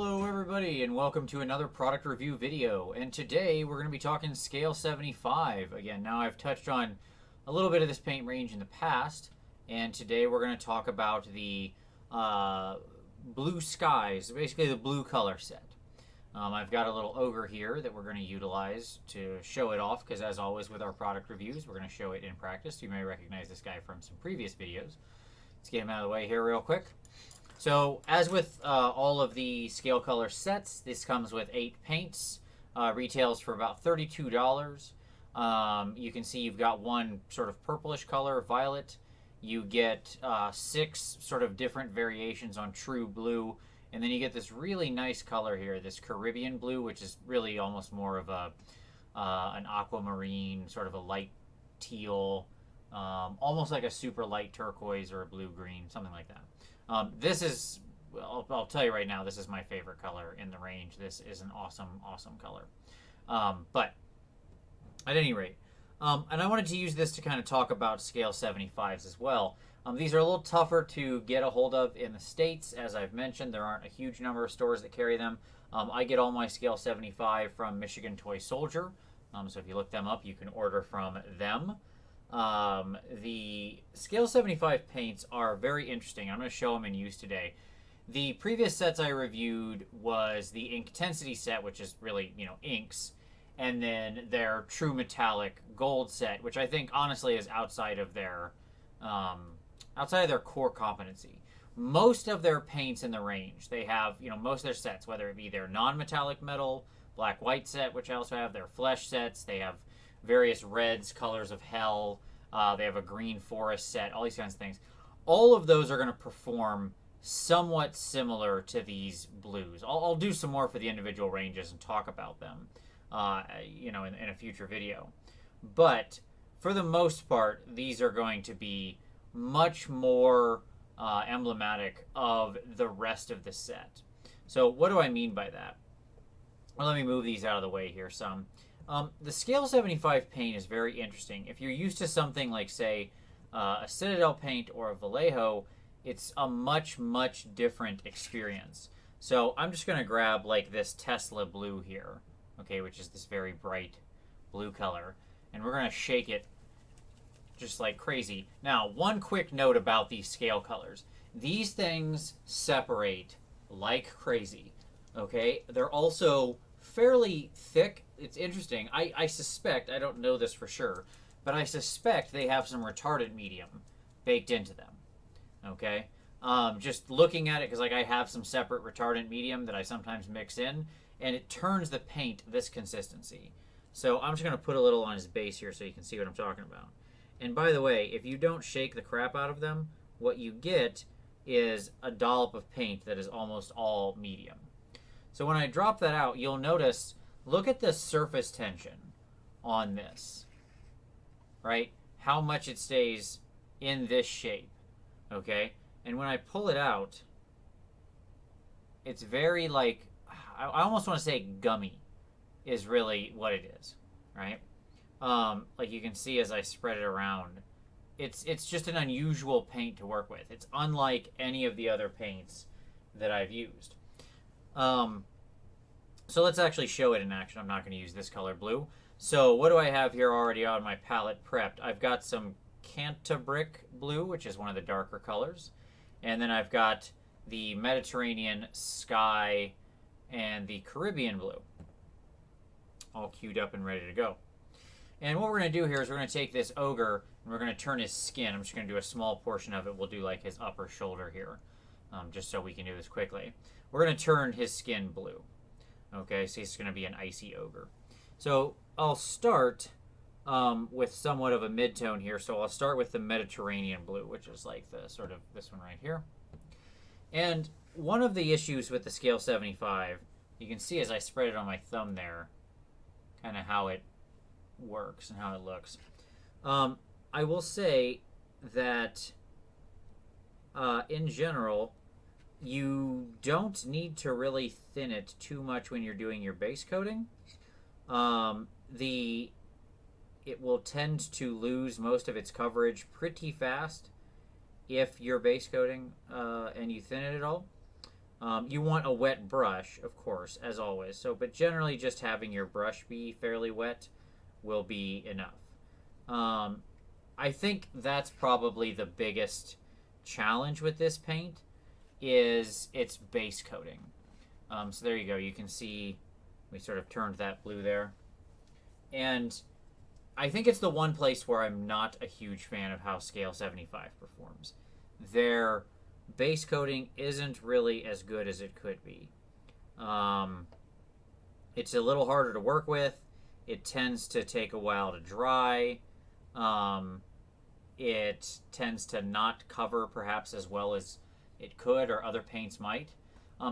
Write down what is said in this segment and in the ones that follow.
Hello everybody and welcome to another product review video, and today we're going to be talking Scale 75. Again, now I've touched on a little bit of this paint range in the past, and today we're going to talk about the Blue Skies, basically the blue color set. I've got a little ogre here that we're going to utilize to show it off, because as always with our product reviews, we're going to show it in practice. You may recognize this guy from some previous videos. Let's get him out of the way here real quick. So, as with all of the scale color sets, this comes with 8 paints. Retails for about $32. You can see you've got one sort of purplish color, violet. You get 6 sort of different variations on true blue. And then you get this really nice color here, this Caribbean blue, which is really almost more of an aquamarine, sort of a light teal, almost like a super light turquoise or a blue-green, something like that. This is, I'll tell you right now, this is my favorite color in the range. This is an awesome, awesome color. But at any rate, and I wanted to use this to kind of talk about Scale 75s as well. These are a little tougher to get a hold of in the States. As I've mentioned, there aren't a huge number of stores that carry them. I get all my Scale 75 from Michigan Toy Soldier. So if you look them up, you can order from them. The Scale 75 paints are very interesting. I'm going to show them in use today. The previous sets I reviewed was the Inkintensity set, which is really, inks, and then their True Metallic Gold set, which I think honestly is outside of their core competency. Most of their paints in the range, they have, most of their sets, whether it be their non-metallic metal, black-white set, which I also have, their flesh sets, they have various reds, colors of hell. They have a green forest set, all these kinds of things. All of those are going to perform somewhat similar to these blues. I'll do some more for the individual ranges and talk about them, in a future video. But for the most part, these are going to be much more emblematic of the rest of the set. So what do I mean by that? Well, let me move these out of the way here some. The Scale 75 paint is very interesting. If you're used to something like, say, a Citadel paint or a Vallejo, it's a much, much different experience. So I'm just going to grab like this Tesla blue here, okay, which is this very bright blue color, and we're going to shake it just like crazy. Now, one quick note about these scale colors. These things separate like crazy, okay? They're also fairly thick. It's interesting. I suspect, I don't know this for sure, but I suspect they have some retardant medium baked into them. Okay? Just looking at it, because I have some separate retardant medium that I sometimes mix in, and it turns the paint this consistency. So I'm just going to put a little on his base here so you can see what I'm talking about. And by the way, if you don't shake the crap out of them, what you get is a dollop of paint that is almost all medium. So when I drop that out, you'll notice, look at the surface tension on this, right? How much it stays in this shape, okay? And when I pull it out, it's very I almost want to say gummy is really what it is, right? Like you can see as I spread it around, it's just an unusual paint to work with. It's unlike any of the other paints that I've used. So let's actually show it in action. I'm not going to use this color blue. So what do I have here already on my palette prepped? I've got some Cantabric blue, which is one of the darker colors. And then I've got the Mediterranean sky and the Caribbean blue, all queued up and ready to go. And what we're going to do here is we're going to take this ogre and we're going to turn his skin. I'm just going to do a small portion of it. We'll do like his upper shoulder here, just so we can do this quickly. We're going to turn his skin blue. Okay, so he's going to be an icy ogre. So I'll start with somewhat of a mid-tone here. So I'll start with the Mediterranean blue, which is like the sort of this one right here. And one of the issues with the Scale 75, you can see as I spread it on my thumb there, kind of how it works and how it looks. I will say that in general, you don't need to really thin it too much when you're doing your base coating. It will tend to lose most of its coverage pretty fast if you're base coating and you thin it at all. You want a wet brush, of course, as always. So, but generally, just having your brush be fairly wet will be enough. I think that's probably the biggest challenge with this paint is its base coating. So there you go. You can see we sort of turned that blue there. And I think it's the one place where I'm not a huge fan of how Scale 75 performs. Their base coating isn't really as good as it could be. It's a little harder to work with. It tends to take a while to dry. It tends to not cover perhaps as well as it could or other paints might.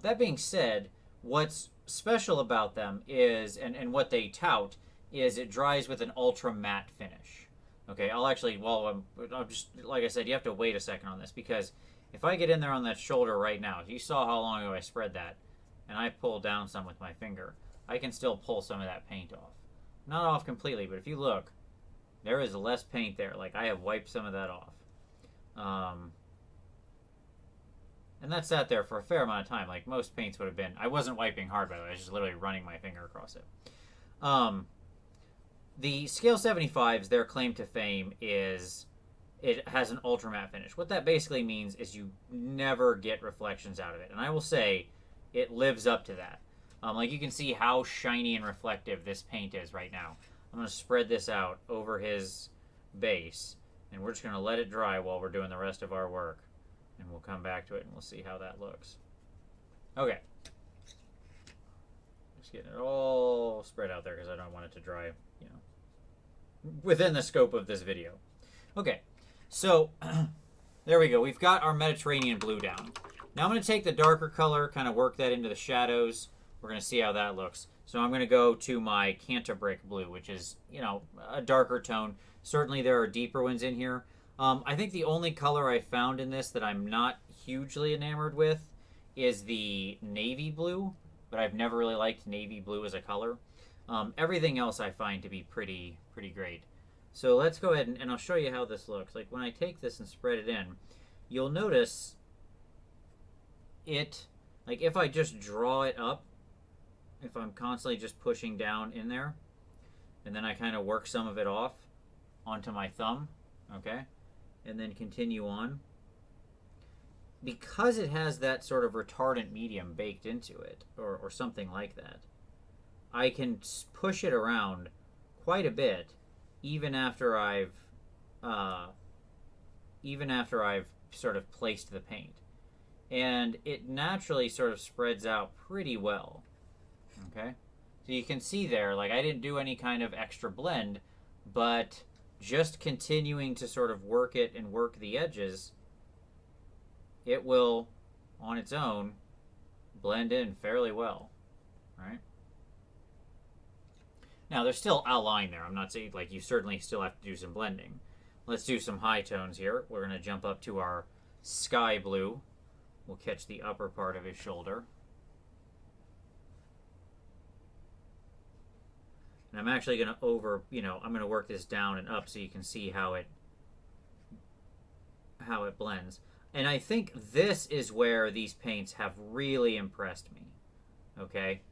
That being said, what's special about them is, and what they tout, is it dries with an ultra matte finish. Okay, I'll actually, I'm just, like I said, you have to wait a second on this, because if I get in there on that shoulder right now, you saw how long ago I spread that, and I pull down some with my finger, I can still pull some of that paint off. Not off completely, but if you look, there is less paint there. Like, I have wiped some of that off. And that sat there for a fair amount of time. Like, most paints would have been. I wasn't wiping hard, by the way. I was just literally running my finger across it. The Scale 75s, their claim to fame is it has an ultra matte finish. What that basically means is you never get reflections out of it. And I will say it lives up to that. Like, you can see how shiny and reflective this paint is right now. I'm going to spread this out over his base, and we're just going to let it dry while we're doing the rest of our work. And we'll come back to it, and we'll see how that looks. Okay. Just getting it all spread out there because I don't want it to dry, within the scope of this video. Okay, so there we go. We've got our Mediterranean blue down. Now I'm going to take the darker color, kind of work that into the shadows. We're going to see how that looks. So I'm going to go to my Cantabrick blue, which is, a darker tone. Certainly there are deeper ones in here. I think the only color I found in this that I'm not hugely enamored with is the navy blue, but I've never really liked navy blue as a color. Everything else I find to be pretty great. So let's go ahead and I'll show you how this looks. Like, when I take this and spread it in, you'll notice it, like, if I just draw it up, if I'm constantly just pushing down in there, and then I kind of work some of it off onto my thumb, okay, and then continue on, because it has that sort of retardant medium baked into it, or something like that, I can push it around quite a bit, even after I've sort of placed the paint, and it naturally sort of spreads out pretty well. Okay, so you can see there, like, I didn't do any kind of extra blend, but just continuing to sort of work it and work the edges, it will, on its own, blend in fairly well, right? Now, there's still outline there. I'm not saying, like, you certainly still have to do some blending. Let's do some high tones here. We're going to jump up to our sky blue. We'll catch the upper part of his shoulder. And I'm actually going to I'm going to work this down and up so you can see how it blends. And I think this is where these paints have really impressed me. Okay?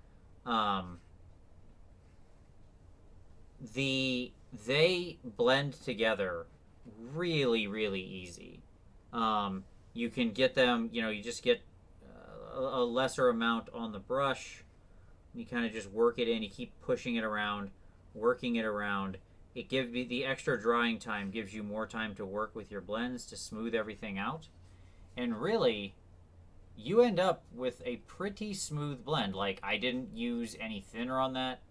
They blend together really, really easy. You can get them, you just get a lesser amount on the brush. You kind of just work it in. You keep pushing it around, working it around. It gives you the extra drying time, gives you more time to work with your blends to smooth everything out. And really, you end up with a pretty smooth blend. Like, I didn't use any thinner on that,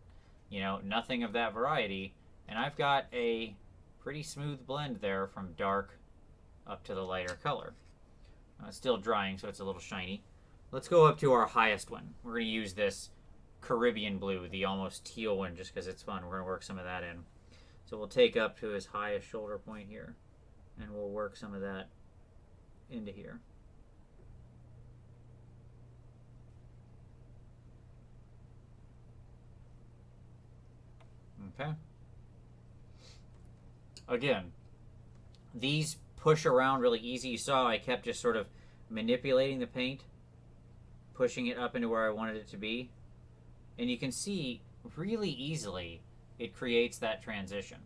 nothing of that variety. And I've got a pretty smooth blend there from dark up to the lighter color. It's still drying, so it's a little shiny. Let's go up to our highest one. We're going to use this Caribbean blue, the almost teal one, just because it's fun. We're going to work some of that in. So we'll take up to his highest shoulder point here, and we'll work some of that into here. Okay. Again, these push around really easy. You saw I kept just sort of manipulating the paint pushing it up into where I wanted it to be. And you can see really easily it creates that transition.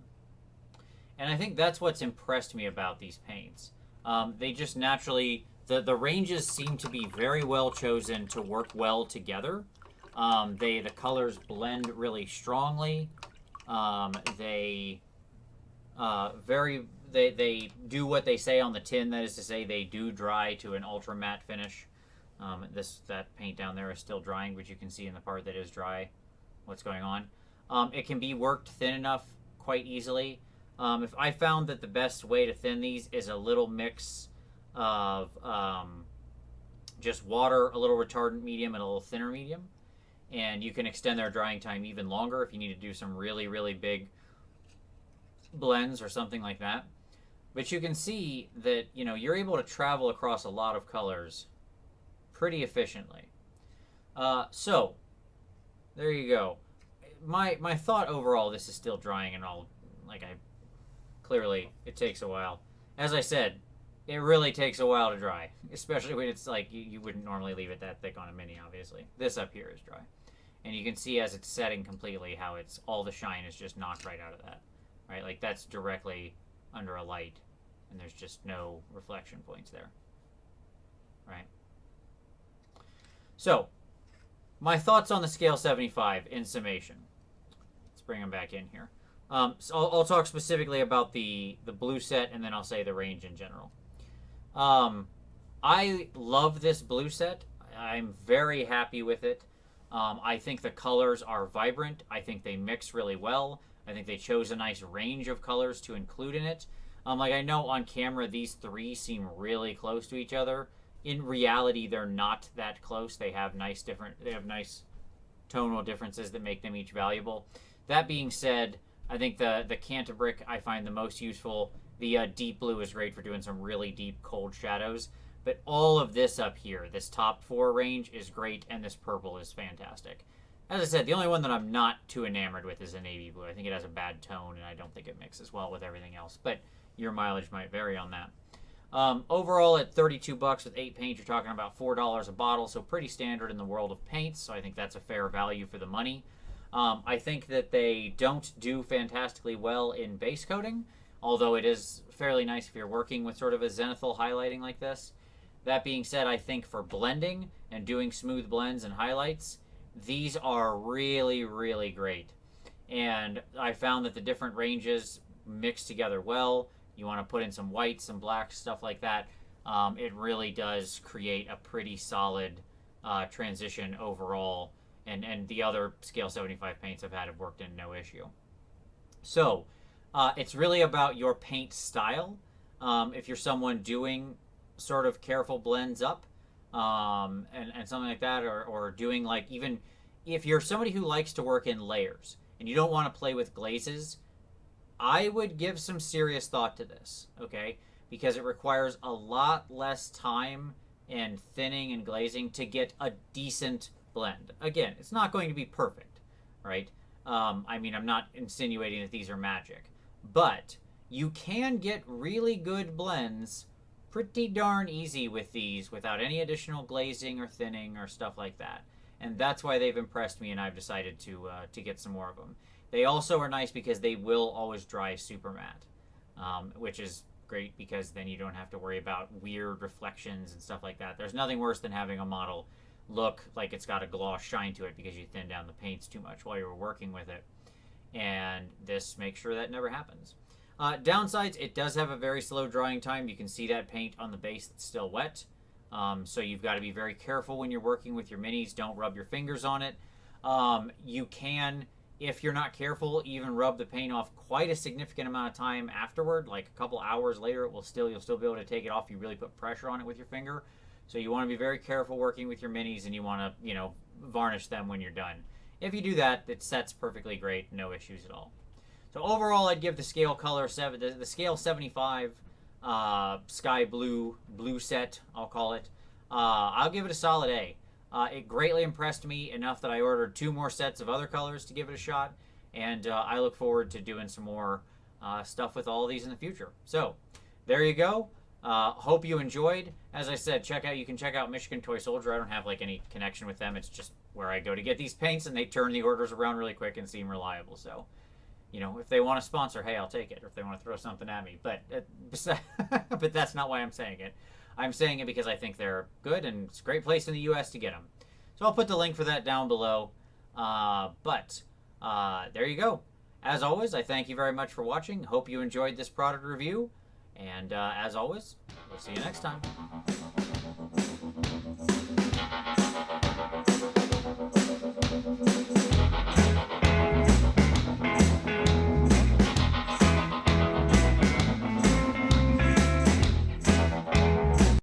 And I think that's what's impressed me about these paints. They just naturally, the ranges seem to be very well chosen to work well together. The colors blend really strongly. They they do what they say on the tin. That is to say, they do dry to an ultra matte finish. That paint down there is still drying, but you can see in the part that is dry what's going on. It can be worked thin enough quite easily. If I found that the best way to thin these is a little mix of just water, a little retardant medium, and a little thinner medium. And you can extend their drying time even longer if you need to do some really, really big blends or something like that. But you can see that, you know, you're able to travel across a lot of colors pretty efficiently. So, there you go. My thought overall, this is still drying and all, clearly, it takes a while. As I said, it really takes a while to dry, especially when it's like, you wouldn't normally leave it that thick on a Mini, obviously. This up here is dry. And you can see as it's setting completely how it's, all the shine is just knocked right out of that. Right, like that's directly under a light, and there's just no reflection points there. Right. So, my thoughts on the Scale 75 in summation. Let's bring them back in here. So I'll talk specifically about the blue set, and then I'll say the range in general. I love this blue set. I'm very happy with it. I think the colors are vibrant. I think they mix really well. I think they chose a nice range of colors to include in it. I know on camera these three seem really close to each other. In reality, they're not that close. They have nice tonal differences that make them each valuable. That being said, I think the Cantabrick I find the most useful. The deep blue is great for doing some really deep cold shadows. But all of this up here, this top four range is great, and this purple is fantastic. As I said, the only one that I'm not too enamored with is the navy blue. I think it has a bad tone, and I don't think it mixes well with everything else. But your mileage might vary on that. Overall, at $32 with 8 paints, you're talking about $4 a bottle, so pretty standard in the world of paints. So I think that's a fair value for the money. I think that they don't do fantastically well in base coating, although it is fairly nice if you're working with sort of a zenithal highlighting like this. That being said, I think for blending and doing smooth blends and highlights, these are really, really great. And I found that the different ranges mix together well. You want to put in some whites, some blacks, stuff like that. It really does create a pretty solid transition overall. And the other Scale 75 paints I've had have worked in no issue. So, it's really about your paint style. If you're someone doing sort of careful blends up, and something like that, or doing like, even if you're somebody who likes to work in layers and you don't want to play with glazes, I would give some serious thought to this, okay? Because it requires a lot less time and thinning and glazing to get a decent blend. Again, it's not going to be perfect, right? I mean, I'm not insinuating that these are magic, but you can get really good blends pretty darn easy with these without any additional glazing or thinning or stuff like that. And that's why they've impressed me, and I've decided to get some more of them. They also are nice because they will always dry super matte, which is great because then you don't have to worry about weird reflections and stuff like that. There's nothing worse than having a model look like it's got a gloss shine to it because you thin down the paints too much while you were working with it. And this makes sure that never happens. Downsides, it does have a very slow drying time. You can see that paint on the base that's still wet. So you've got to be very careful when you're working with your minis. Don't rub your fingers on it. You can, if you're not careful, even rub the paint off quite a significant amount of time afterward. Like a couple hours later, you'll still be able to take it off if you really put pressure on it with your finger. So you want to be very careful working with your minis, and you want to, varnish them when you're done. If you do that, it sets perfectly great, no issues at all. So overall, I'd give the Scale the Scale 75 sky blue set, I'll call it. I'll give it a solid A. It greatly impressed me enough that I ordered 2 more sets of other colors to give it a shot, and I look forward to doing some more stuff with all of these in the future. So there you go. Hope you enjoyed. As I said, you can check out Michigan Toy Soldier. I don't have like any connection with them. It's just where I go to get these paints, and they turn the orders around really quick and seem reliable. So, if they want to sponsor, hey, I'll take it. Or if they want to throw something at me, but but that's not why I'm saying it. I'm saying it because I think they're good, and it's a great place in the U.S. to get them. So I'll put the link for that down below. But there you go. As always, I thank you very much for watching. Hope you enjoyed this product review. And as always, we'll see you next time.